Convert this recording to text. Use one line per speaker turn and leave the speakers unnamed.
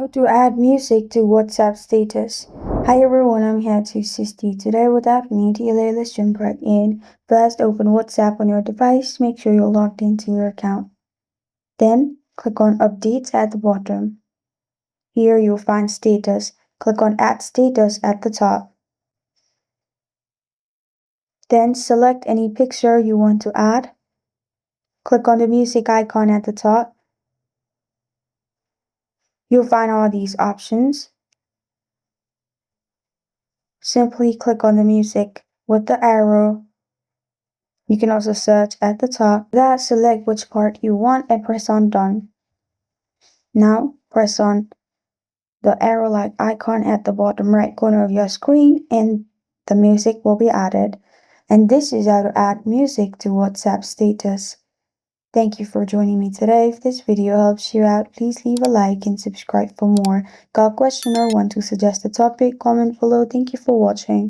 How to add music to WhatsApp status. Hi everyone, I'm here to assist you today with that immediately. Let's jump right in. First, open WhatsApp on your device. Make sure you're logged into your account. Then, click on Updates at the bottom. Here you'll find Status. Click on Add Status at the top. Then, select any picture you want to add. Click on the music icon at the top. You'll find all these options. Simply click on the music with the arrow. You can also search at the top. That select which part you want and press on Done. Now press on the arrow-like icon at the bottom right corner of your screen and the music will be added. And this is how to add music to WhatsApp status. Thank you for joining me today. If this video helps you out, please leave a like and subscribe for more. Got a question or want to suggest a topic? Comment below. Thank you for watching.